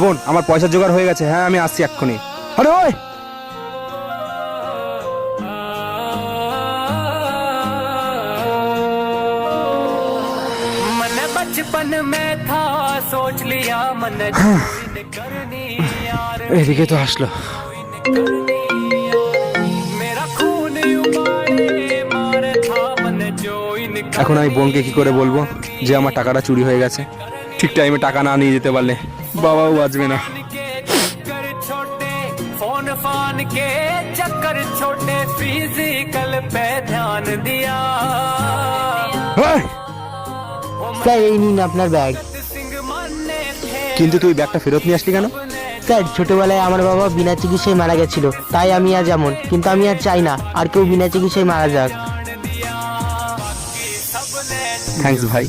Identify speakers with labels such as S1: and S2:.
S1: বোন, আমার পয়সা জোগাড় হয়ে গেছে। হ্যাঁ, আমি আসছি এক্ষুনি। আরে ওই এদিকে তো আসলো। এখন আমি বোনকে কি করে বলবো যে আমার টাকাটা চুরি হয়ে গেছে? ঠিক টাইমে টাকা না নিয়ে যেতে পারলে বাবাও বাঁচবে না। फोन फान के चक्कर छोटे फिजिकल पे ध्यान दिया।
S2: স্যার এই নিন আপনার ব্যাগ।
S1: কিন্তু তুই ব্যাগটা ফেরত নিয়ে আসলি কেন?
S2: স্যার ছোটবেলায় আমার বাবা বিনা চিকিৎসায় মারা গেছিল, তাই আমি আজ এমন। কিন্তু আমি আর চাই না আর কেউ বিনা চিকিৎসায় মারা যাক।
S1: থ্যাঙ্কস ভাই।